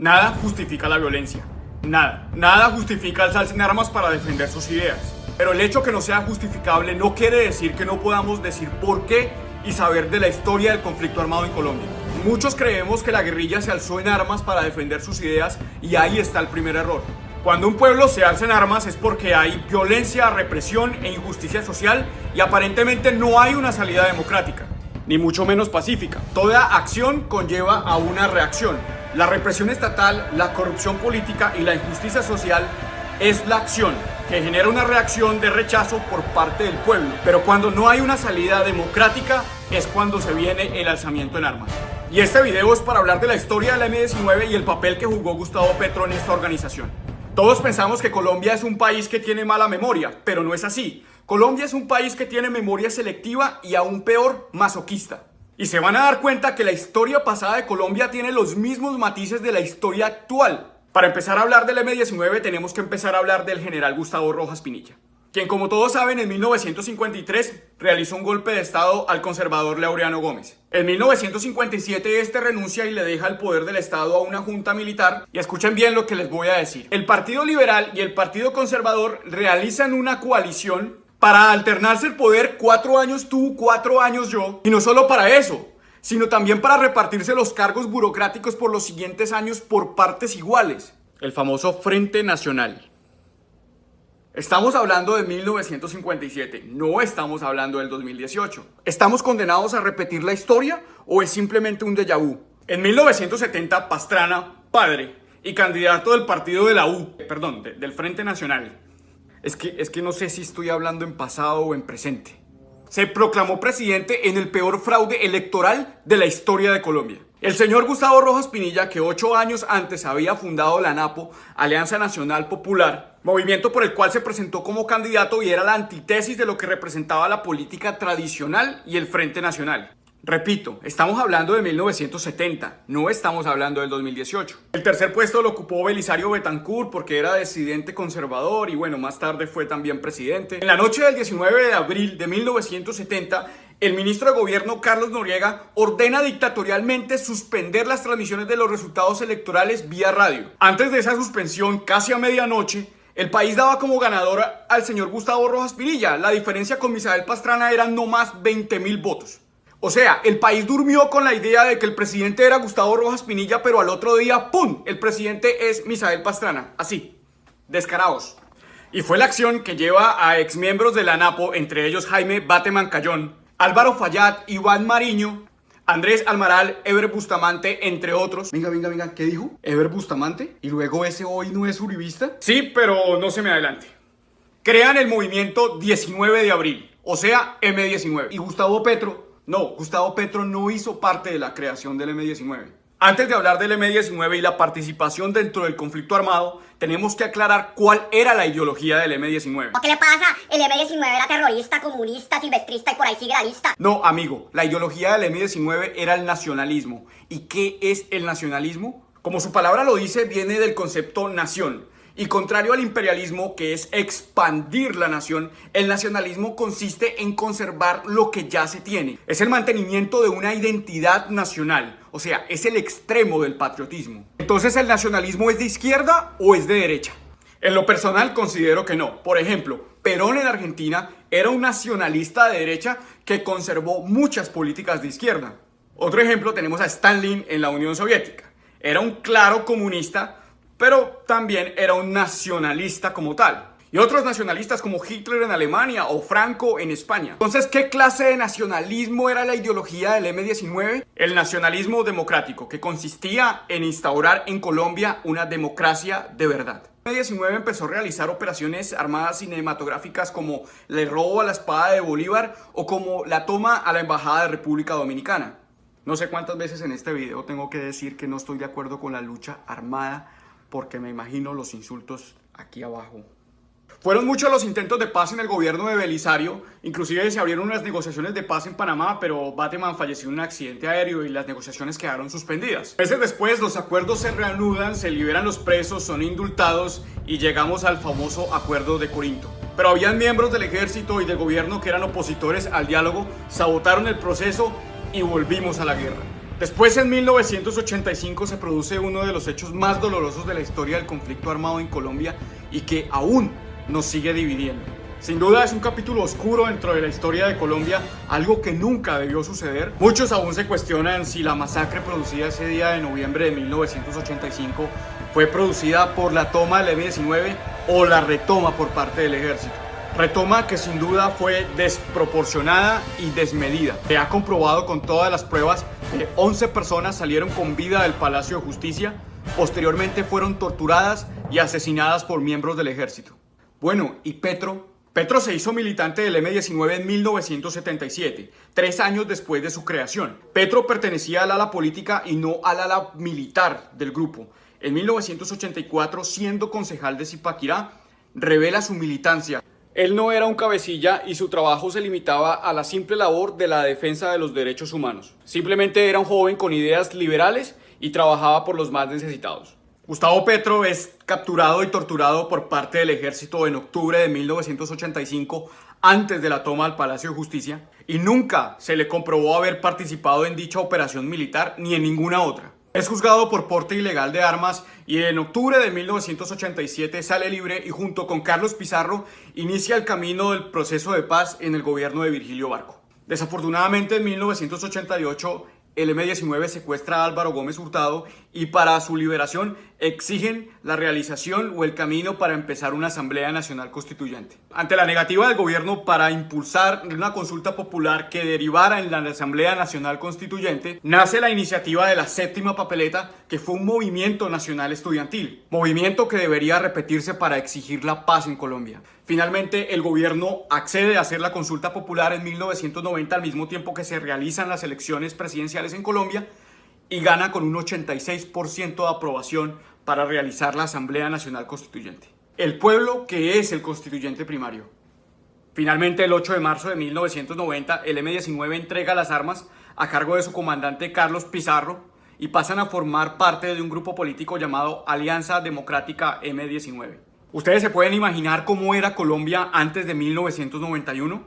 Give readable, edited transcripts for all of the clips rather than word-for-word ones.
Nada justifica la violencia. Nada justifica alzarse en armas para defender sus ideas. Pero el hecho que no sea justificable no quiere decir que no podamos decir por qué y saber de la historia del conflicto armado en Colombia. Muchos creemos que la guerrilla se alzó en armas para defender sus ideas y ahí está el primer error. Cuando un pueblo se alza en armas es porque hay violencia, represión e injusticia social y aparentemente no hay una salida democrática, ni mucho menos pacífica. Toda acción conlleva a una reacción. La represión estatal, la corrupción política y la injusticia social es la acción que genera una reacción de rechazo por parte del pueblo. Pero cuando no hay una salida democrática es cuando se viene el alzamiento en armas. Y este video es para hablar de la historia de la M-19 y el papel que jugó Gustavo Petro en esta organización. Todos pensamos que Colombia es un país que tiene mala memoria, pero no es así. Colombia es un país que tiene memoria selectiva y aún peor, masoquista. Y se van a dar cuenta que la historia pasada de Colombia tiene los mismos matices de la historia actual. Para empezar a hablar del M-19 tenemos que empezar a hablar del general Gustavo Rojas Pinilla, quien, como todos saben, en 1953 realizó un golpe de estado al conservador Laureano Gómez. En 1957 este renuncia y le deja el poder del estado a una junta militar. Y escuchen bien lo que les voy a decir. El Partido Liberal y el Partido Conservador realizan una coalición para alternarse el poder, 4 años tú, 4 años yo. Y no solo para eso, sino también para repartirse los cargos burocráticos por los siguientes años por partes iguales. El famoso Frente Nacional. Estamos hablando de 1957, no estamos hablando del 2018. ¿Estamos condenados a repetir la historia o es simplemente un déjà vu? En 1970, Pastrana, padre y candidato del partido de la U, del Frente Nacional. Es que no sé si estoy hablando en pasado o en presente. Se proclamó presidente en el peor fraude electoral de la historia de Colombia. El señor Gustavo Rojas Pinilla, que 8 años antes había fundado la ANAPO, Alianza Nacional Popular, movimiento por el cual se presentó como candidato y era la antítesis de lo que representaba la política tradicional y el Frente Nacional. Repito, estamos hablando de 1970, no estamos hablando del 2018. El tercer puesto lo ocupó Belisario Betancur porque era disidente conservador y bueno, más tarde fue también presidente. En la noche del 19 de abril de 1970, el ministro de Gobierno Carlos Noriega ordena dictatorialmente suspender las transmisiones de los resultados electorales vía radio. Antes de esa suspensión, casi a medianoche, el país daba como ganador al señor Gustavo Rojas Pinilla. La diferencia con Misael Pastrana eran no más 20.000 votos. O sea, el país durmió con la idea de que el presidente era Gustavo Rojas Pinilla, pero al otro día, ¡pum!, el presidente es Misael Pastrana. Así, descarados. Y fue la acción que lleva a exmiembros de la ANAPO, entre ellos Jaime Bateman Cayón, Álvaro Fallat, Iván Mariño, Andrés Almaral, Eber Bustamante, entre otros. Venga, ¿qué dijo? ¿Eber Bustamante? ¿Y luego ese hoy no es uribista? Sí, pero no se me adelante. Crean el movimiento 19 de abril, o sea, M-19. Y Gustavo Petro no hizo parte de la creación del M-19. Antes de hablar del M-19 y la participación dentro del conflicto armado, tenemos que aclarar cuál era la ideología del M-19. ¿Qué le pasa? El M-19 era terrorista, comunista, silvestrista y por ahí sigue la lista. No, amigo, la ideología del M-19 era el nacionalismo. ¿Y qué es el nacionalismo? Como su palabra lo dice, viene del concepto nación. Y contrario al imperialismo, que es expandir la nación, el nacionalismo consiste en conservar lo que ya se tiene. Es el mantenimiento de una identidad nacional, o sea, es el extremo del patriotismo. Entonces, ¿el nacionalismo es de izquierda o es de derecha? En lo personal considero que no. Por ejemplo, Perón en Argentina era un nacionalista de derecha que conservó muchas políticas de izquierda. Otro ejemplo tenemos a Stalin en la Unión Soviética. Era un claro comunista, pero también era un nacionalista como tal. Y otros nacionalistas como Hitler en Alemania o Franco en España. Entonces, ¿qué clase de nacionalismo era la ideología del M-19? El nacionalismo democrático, que consistía en instaurar en Colombia una democracia de verdad. El M-19 empezó a realizar operaciones armadas cinematográficas como el robo a la espada de Bolívar o como la toma a la embajada de República Dominicana. No sé cuántas veces en este video tengo que decir que no estoy de acuerdo con la lucha armada, porque me imagino los insultos aquí abajo. Fueron muchos los intentos de paz en el gobierno de Belisario, inclusive se abrieron unas negociaciones de paz en Panamá, pero Bateman falleció en un accidente aéreo y las negociaciones quedaron suspendidas. Meses después los acuerdos se reanudan, se liberan los presos, son indultados y llegamos al famoso Acuerdo de Corinto. Pero habían miembros del ejército y del gobierno que eran opositores al diálogo, sabotaron el proceso y volvimos a la guerra. Después, en 1985, se produce uno de los hechos más dolorosos de la historia del conflicto armado en Colombia y que aún nos sigue dividiendo. Sin duda es un capítulo oscuro dentro de la historia de Colombia, algo que nunca debió suceder. Muchos aún se cuestionan si la masacre producida ese día de noviembre de 1985 fue producida por la toma del M-19 o la retoma por parte del ejército. Retoma que sin duda fue desproporcionada y desmedida. Se ha comprobado con todas las pruebas que 11 personas salieron con vida del Palacio de Justicia, posteriormente fueron torturadas y asesinadas por miembros del ejército. Bueno, ¿y Petro? Petro se hizo militante del M-19 en 1977, 3 años después de su creación. Petro pertenecía al ala política y no al ala militar del grupo. En 1984, siendo concejal de Zipaquirá, revela su militancia. Él no era un cabecilla y su trabajo se limitaba a la simple labor de la defensa de los derechos humanos. Simplemente era un joven con ideas liberales y trabajaba por los más necesitados. Gustavo Petro es capturado y torturado por parte del ejército en octubre de 1985, antes de la toma del Palacio de Justicia, y nunca se le comprobó haber participado en dicha operación militar ni en ninguna otra. Es juzgado por porte ilegal de armas y en octubre de 1987 sale libre y junto con Carlos Pizarro inicia el camino del proceso de paz en el gobierno de Virgilio Barco. Desafortunadamente en 1988 el M-19 secuestra a Álvaro Gómez Hurtado y para su liberación exigen la realización o el camino para empezar una Asamblea Nacional Constituyente. Ante la negativa del gobierno para impulsar una consulta popular que derivara en la Asamblea Nacional Constituyente, nace la iniciativa de la Séptima Papeleta, que fue un movimiento nacional estudiantil, movimiento que debería repetirse para exigir la paz en Colombia. Finalmente, el gobierno accede a hacer la consulta popular en 1990, al mismo tiempo que se realizan las elecciones presidenciales en Colombia, y gana con un 86% de aprobación para realizar la Asamblea Nacional Constituyente. El pueblo que es el constituyente primario. Finalmente, el 8 de marzo de 1990, el M-19 entrega las armas a cargo de su comandante Carlos Pizarro y pasan a formar parte de un grupo político llamado Alianza Democrática M-19. ¿Ustedes se pueden imaginar cómo era Colombia antes de 1991?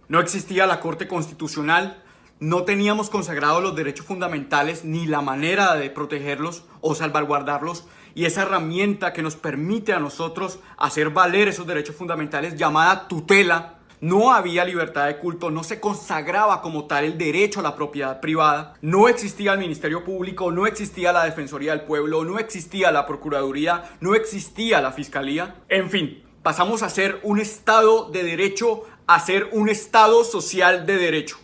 No existía la Corte Constitucional, no teníamos consagrados los derechos fundamentales ni la manera de protegerlos o salvaguardarlos, y esa herramienta que nos permite a nosotros hacer valer esos derechos fundamentales llamada tutela. No había libertad de culto, no se consagraba como tal el derecho a la propiedad privada, no existía el Ministerio Público, no existía la Defensoría del Pueblo, no existía la Procuraduría, no existía la Fiscalía. En fin, pasamos a ser un Estado de derecho a ser un Estado social de derecho.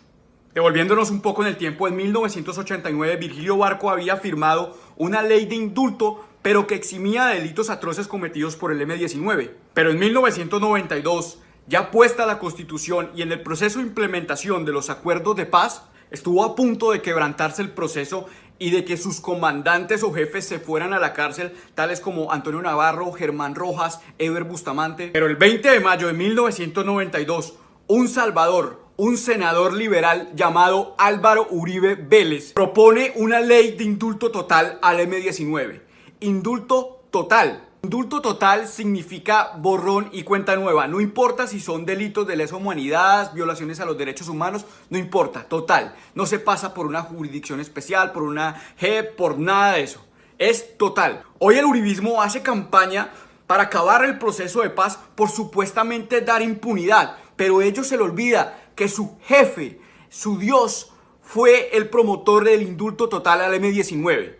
Devolviéndonos un poco en el tiempo, en 1989 Virgilio Barco había firmado una ley de indulto, pero que eximía de delitos atroces cometidos por el M-19. Pero en 1992, ya puesta la Constitución y en el proceso de implementación de los acuerdos de paz, estuvo a punto de quebrantarse el proceso y de que sus comandantes o jefes se fueran a la cárcel, tales como Antonio Navarro, Germán Rojas, Eber Bustamante. Pero el 20 de mayo de 1992, un senador liberal llamado Álvaro Uribe Vélez propone una ley de indulto total al M-19. Indulto total. Indulto total significa borrón y cuenta nueva. No importa si son delitos de lesa humanidad, violaciones a los derechos humanos, no importa, total. No se pasa por una jurisdicción especial, por una JEP, por nada de eso. Es total. Hoy el uribismo hace campaña para acabar el proceso de paz por supuestamente dar impunidad, pero a ellos se les olvida que su jefe, su Dios, fue el promotor del indulto total al M-19.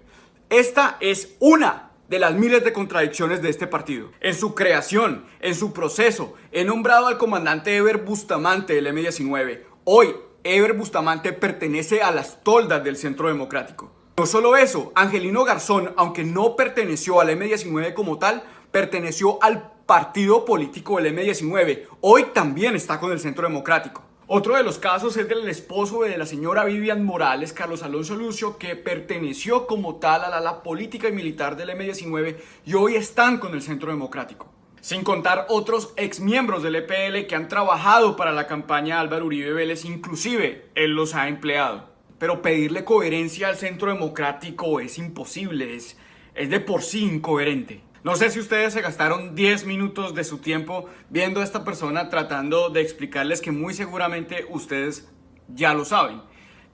Esta es una de las miles de contradicciones de este partido. En su creación, en su proceso, he nombrado al comandante Eber Bustamante del M-19. Hoy, Eber Bustamante pertenece a las toldas del Centro Democrático. No solo eso, Angelino Garzón, aunque no perteneció al M-19 como tal, perteneció al partido político del M-19. Hoy también está con el Centro Democrático. Otro de los casos es del esposo de la señora Vivian Morales, Carlos Alonso Lucio, que perteneció como tal a la ala política y militar del M-19 y hoy están con el Centro Democrático. Sin contar otros exmiembros del EPL que han trabajado para la campaña de Álvaro Uribe Vélez, inclusive él los ha empleado. Pero pedirle coherencia al Centro Democrático es imposible, es de por sí incoherente. No sé si ustedes se gastaron 10 minutos de su tiempo viendo a esta persona tratando de explicarles que muy seguramente ustedes ya lo saben.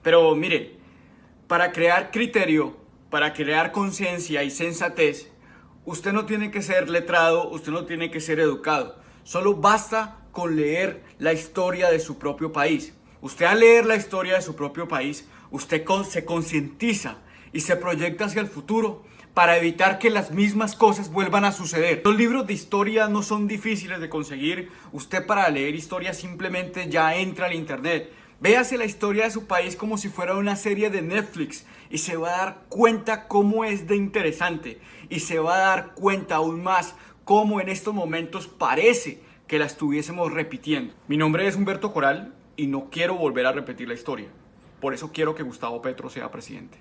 Pero miren, Para crear criterio, para crear conciencia y sensatez, usted no tiene que ser letrado, usted no tiene que ser educado. Solo basta con leer la historia de su propio país. Usted al leer la historia de su propio país, usted se concientiza y se proyecta hacia el futuro para evitar que las mismas cosas vuelvan a suceder. Los libros de historia no son difíciles de conseguir. Usted para leer historia simplemente ya entra al internet. Véase la historia de su país como si fuera una serie de Netflix y se va a dar cuenta cómo es de interesante y se va a dar cuenta aún más cómo en estos momentos parece que la estuviésemos repitiendo. Mi nombre es Humberto Coral y no quiero volver a repetir la historia. Por eso quiero que Gustavo Petro sea presidente.